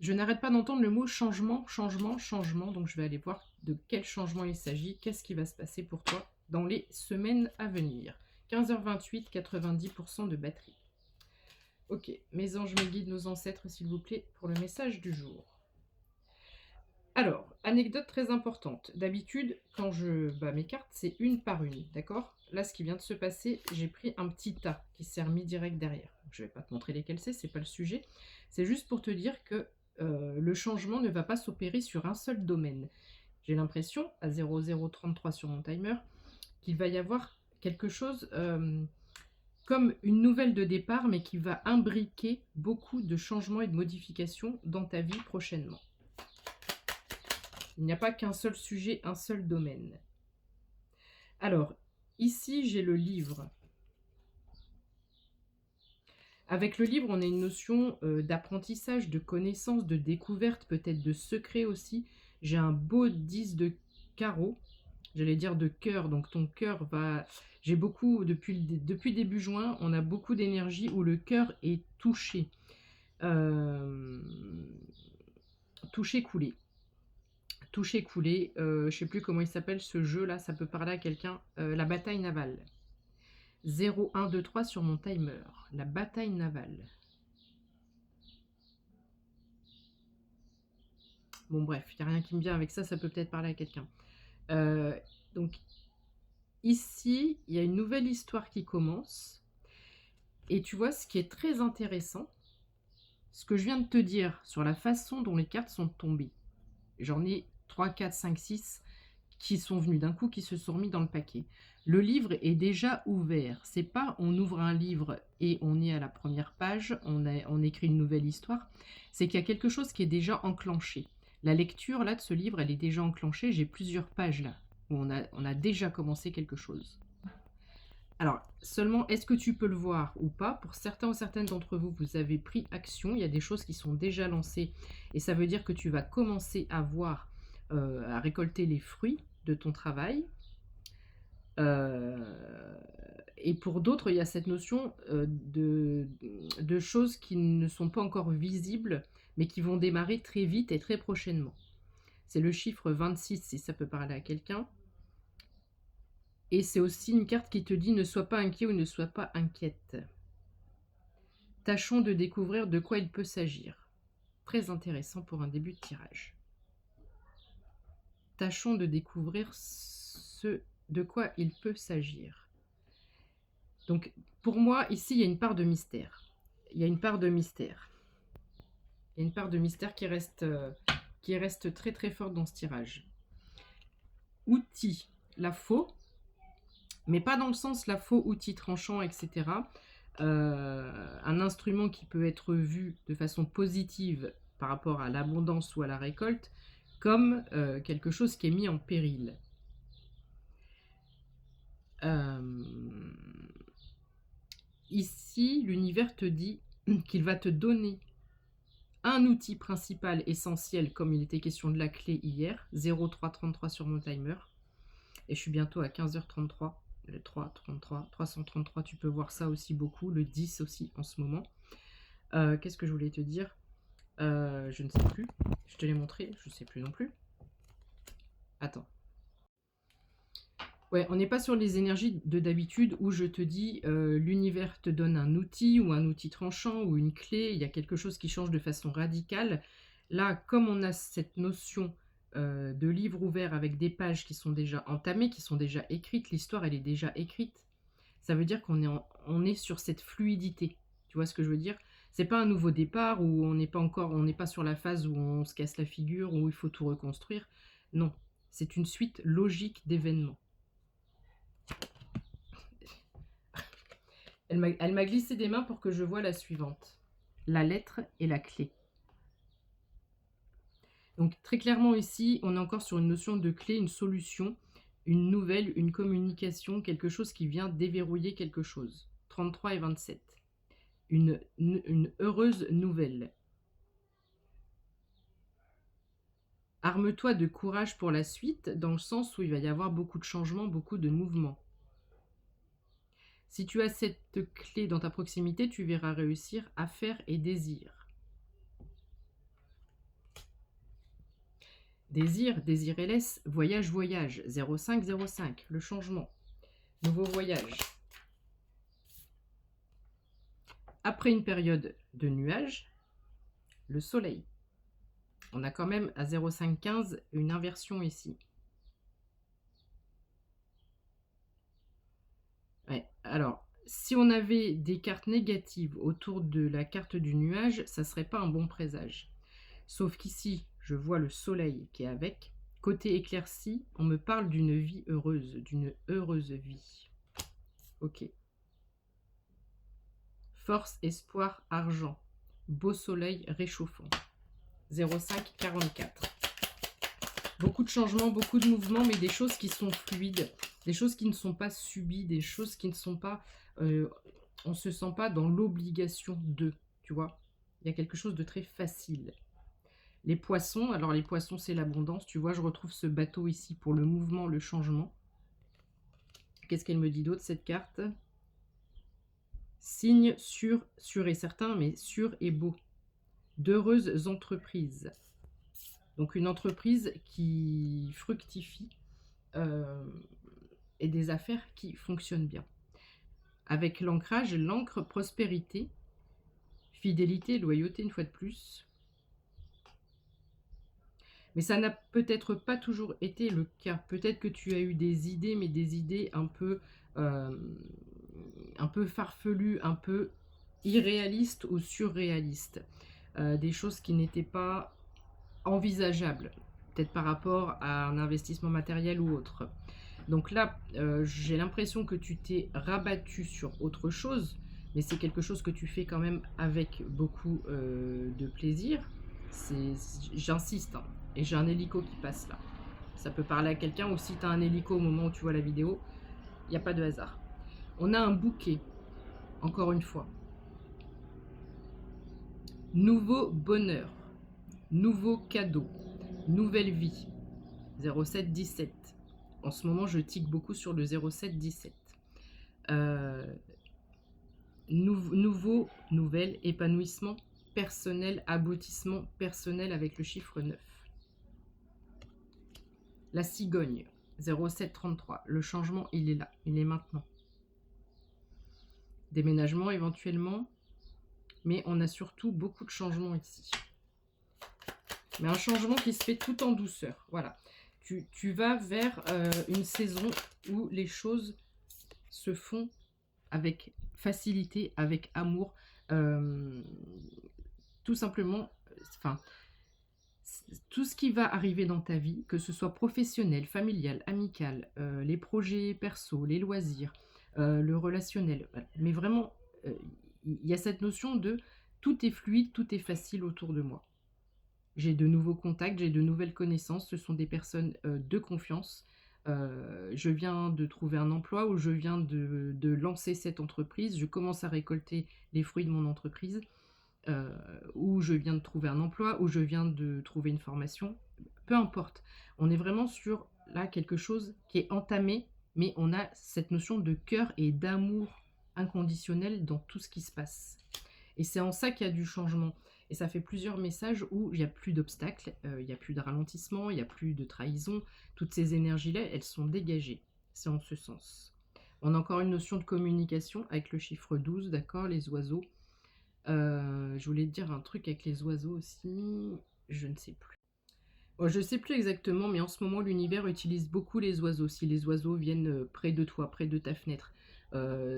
Je n'arrête pas d'entendre le mot changement, changement, changement, donc je vais aller voir de quel changement il s'agit, qu'est-ce qui va se passer pour toi dans les semaines à venir. 15h28, 90% de batterie. Ok, mes anges, mes guides, nos ancêtres, s'il vous plaît, pour le message du jour. Alors, anecdote très importante. D'habitude, quand je bats mes cartes, c'est une par une, d'accord? Là, ce qui vient de se passer, j'ai pris un petit tas qui s'est remis direct derrière. Donc, je ne vais pas te montrer lesquels c'est pas le sujet. C'est juste pour te dire que le changement ne va pas s'opérer sur un seul domaine. J'ai l'impression, à 0033 sur mon timer, qu'il va y avoir quelque chose comme une nouvelle de départ, mais qui va imbriquer beaucoup de changements et de modifications dans ta vie prochainement. Il n'y a pas qu'un seul sujet, un seul domaine. Alors, ici, j'ai le livre. Avec le livre, on a une notion d'apprentissage, de connaissance, de découverte, peut-être de secret aussi. J'ai un beau 10 de carreau, j'allais dire de cœur, donc ton cœur va... J'ai beaucoup, depuis début juin, on a beaucoup d'énergie où le cœur est touché. Touché, coulé. Touché, coulé, je sais plus comment il s'appelle ce jeu-là, ça peut parler à quelqu'un. La bataille navale. 0, 1, 2, 3 sur mon timer. La bataille navale. Bon bref, il n'y a rien qui me vient avec ça, ça peut peut-être parler à quelqu'un. Donc ici, il y a une nouvelle histoire qui commence. Et tu vois, ce qui est très intéressant, ce que je viens de te dire sur la façon dont les cartes sont tombées. J'en ai 3, 4, 5, 6 qui sont venus d'un coup, qui se sont remis dans le paquet. Le livre est déjà ouvert. C'est pas on ouvre un livre et on est à la première page, on écrit une nouvelle histoire. C'est qu'il y a quelque chose qui est déjà enclenché. La lecture là de ce livre, elle est déjà enclenchée. J'ai plusieurs pages là où on a déjà commencé quelque chose. Alors, seulement, est-ce que tu peux le voir ou pas? Pour certains ou certaines d'entre vous, vous avez pris action. Il y a des choses qui sont déjà lancées. Et ça veut dire que tu vas commencer à voir, à récolter les fruits de ton travail. Et pour d'autres, il y a cette notion de choses qui ne sont pas encore visibles, mais qui vont démarrer très vite et très prochainement. C'est le chiffre 26, si ça peut parler à quelqu'un. Et c'est aussi une carte qui te dit ne sois pas inquiet ou ne sois pas inquiète. Tâchons de découvrir de quoi il peut s'agir. Très intéressant pour un début de tirage. Tâchons de découvrir ce de quoi il peut s'agir. Donc, pour moi, ici, il y a une part de mystère. Il y a une part de mystère. Il y a une part de mystère qui reste très très forte dans ce tirage. Outil, la faux, mais pas dans le sens la faux outil tranchant, etc. Un instrument qui peut être vu de façon positive par rapport à l'abondance ou à la récolte, comme quelque chose qui est mis en péril. Ici, l'univers te dit qu'il va te donner un outil principal essentiel, comme il était question de la clé hier, 0333 sur mon timer, et je suis bientôt à 15h33, le 333, 333, tu peux voir ça aussi beaucoup, le 10 aussi en ce moment. Qu'est-ce que je voulais te dire? Je ne sais plus, je te l'ai montré, je ne sais plus non plus. Attends. Ouais, on n'est pas sur les énergies de d'habitude où je te dis l'univers te donne un outil ou un outil tranchant ou une clé, il y a quelque chose qui change de façon radicale. Là, comme on a cette notion de livre ouvert avec des pages qui sont déjà entamées, qui sont déjà écrites, l'histoire elle est déjà écrite, ça veut dire on est sur cette fluidité. Tu vois ce que je veux dire? C'est pas un nouveau départ où on n'est pas sur la phase où on se casse la figure, où il faut tout reconstruire. Non, c'est une suite logique d'événements. Elle m'a glissé des mains pour que je voie la suivante. La lettre et la clé. Donc très clairement ici, on est encore sur une notion de clé, une solution, une nouvelle, une communication, quelque chose qui vient déverrouiller quelque chose. 33 et 27. Une heureuse nouvelle. Arme-toi de courage pour la suite, dans le sens où il va y avoir beaucoup de changements, beaucoup de mouvements. Si tu as cette clé dans ta proximité, tu verras réussir affaires et désirs. Désir, désir et laisse, voyage, voyage, 05, 05, le changement, nouveau voyage. Après une période de nuages, le soleil. On a quand même à 05, 15 une inversion ici. Ouais, alors, si on avait des cartes négatives autour de la carte du nuage, ça ne serait pas un bon présage. Sauf qu'ici, je vois le soleil qui est avec. Côté éclairci, on me parle d'une vie heureuse, d'une heureuse vie. Ok. Force, espoir, argent. Beau soleil réchauffant. 05, 44. Beaucoup de changements, beaucoup de mouvements, mais des choses qui sont fluides, des choses qui ne sont pas subies, des choses qui ne sont pas... on ne se sent pas dans l'obligation de, tu vois. Il y a quelque chose de très facile. Les poissons, alors les poissons c'est l'abondance, tu vois, je retrouve ce bateau ici pour le mouvement, le changement. Qu'est-ce qu'elle me dit d'autre cette carte? Signe sûr, sûr et certain, mais sûr et beau. D'heureuses entreprises. Donc une entreprise qui fructifie et des affaires qui fonctionnent bien. Avec l'ancrage, l'encre, prospérité, fidélité, loyauté une fois de plus. Mais ça n'a peut-être pas toujours été le cas. Peut-être que tu as eu des idées, mais des idées un peu farfelues, un peu irréalistes ou surréalistes. Des choses qui n'étaient pas envisageables, peut-être par rapport à un investissement matériel ou autre. Donc là, j'ai l'impression que tu t'es rabattu sur autre chose, mais c'est quelque chose que tu fais quand même avec beaucoup de plaisir. J'insiste, hein. Et j'ai un hélico qui passe là. Ça peut parler à quelqu'un, ou si tu as un hélico au moment où tu vois la vidéo, il n'y a pas de hasard. On a un bouquet, encore une fois. Nouveau bonheur, nouveau cadeau, nouvelle vie. 07-17. En ce moment, je tique beaucoup sur le 07-17. Nouveau, nouvelle, épanouissement personnel, aboutissement personnel avec le chiffre 9. La cigogne, 07-33. Le changement, il est là, il est maintenant. Déménagement éventuellement, mais on a surtout beaucoup de changements ici. Mais un changement qui se fait tout en douceur, voilà. Tu vas vers une saison où les choses se font avec facilité, avec amour, tout simplement, enfin, tout ce qui va arriver dans ta vie, que ce soit professionnel, familial, amical, les projets perso, les loisirs, le relationnel, mais vraiment, il y a cette notion de tout est fluide, tout est facile autour de moi. J'ai de nouveaux contacts, j'ai de nouvelles connaissances, ce sont des personnes de confiance. Je viens de trouver un emploi ou je viens de lancer cette entreprise, je commence à récolter les fruits de mon entreprise, ou je viens de trouver un emploi, ou je viens de trouver une formation, peu importe. On est vraiment sur là quelque chose qui est entamé, mais on a cette notion de cœur et d'amour inconditionnel dans tout ce qui se passe. Et c'est en ça qu'il y a du changement. Et ça fait plusieurs messages où il n'y a plus d'obstacles, il n'y a plus de ralentissement, il n'y a plus de trahison. Toutes ces énergies-là, elles sont dégagées. C'est en ce sens. On a encore une notion de communication avec le chiffre 12, d'accord, les oiseaux. Je voulais te dire un truc avec les oiseaux aussi, je ne sais plus. Bon, je ne sais plus exactement, mais en ce moment, l'univers utilise beaucoup les oiseaux. Si les oiseaux viennent près de toi, près de ta fenêtre,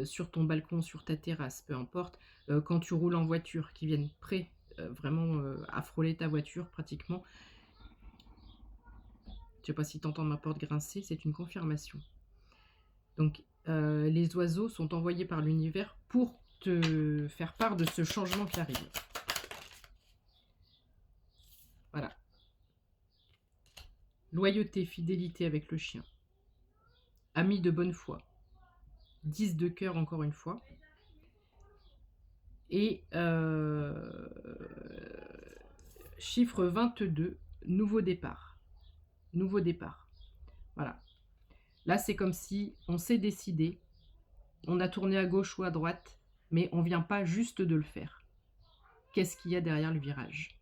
sur ton balcon, sur ta terrasse, peu importe, quand tu roules en voiture, qui viennent près, vraiment à frôler ta voiture pratiquement. Je ne sais pas si tu entends ma porte grincer, c'est une confirmation. Donc, les oiseaux sont envoyés par l'univers pour te faire part de ce changement qui arrive. Voilà. Loyauté, fidélité avec le chien. Ami de bonne foi. 10 de cœur encore une fois. Et chiffre 22, nouveau départ. Nouveau départ. Voilà. Là, c'est comme si on s'est décidé, on a tourné à gauche ou à droite, mais on ne vient pas juste de le faire. Qu'est-ce qu'il y a derrière le virage?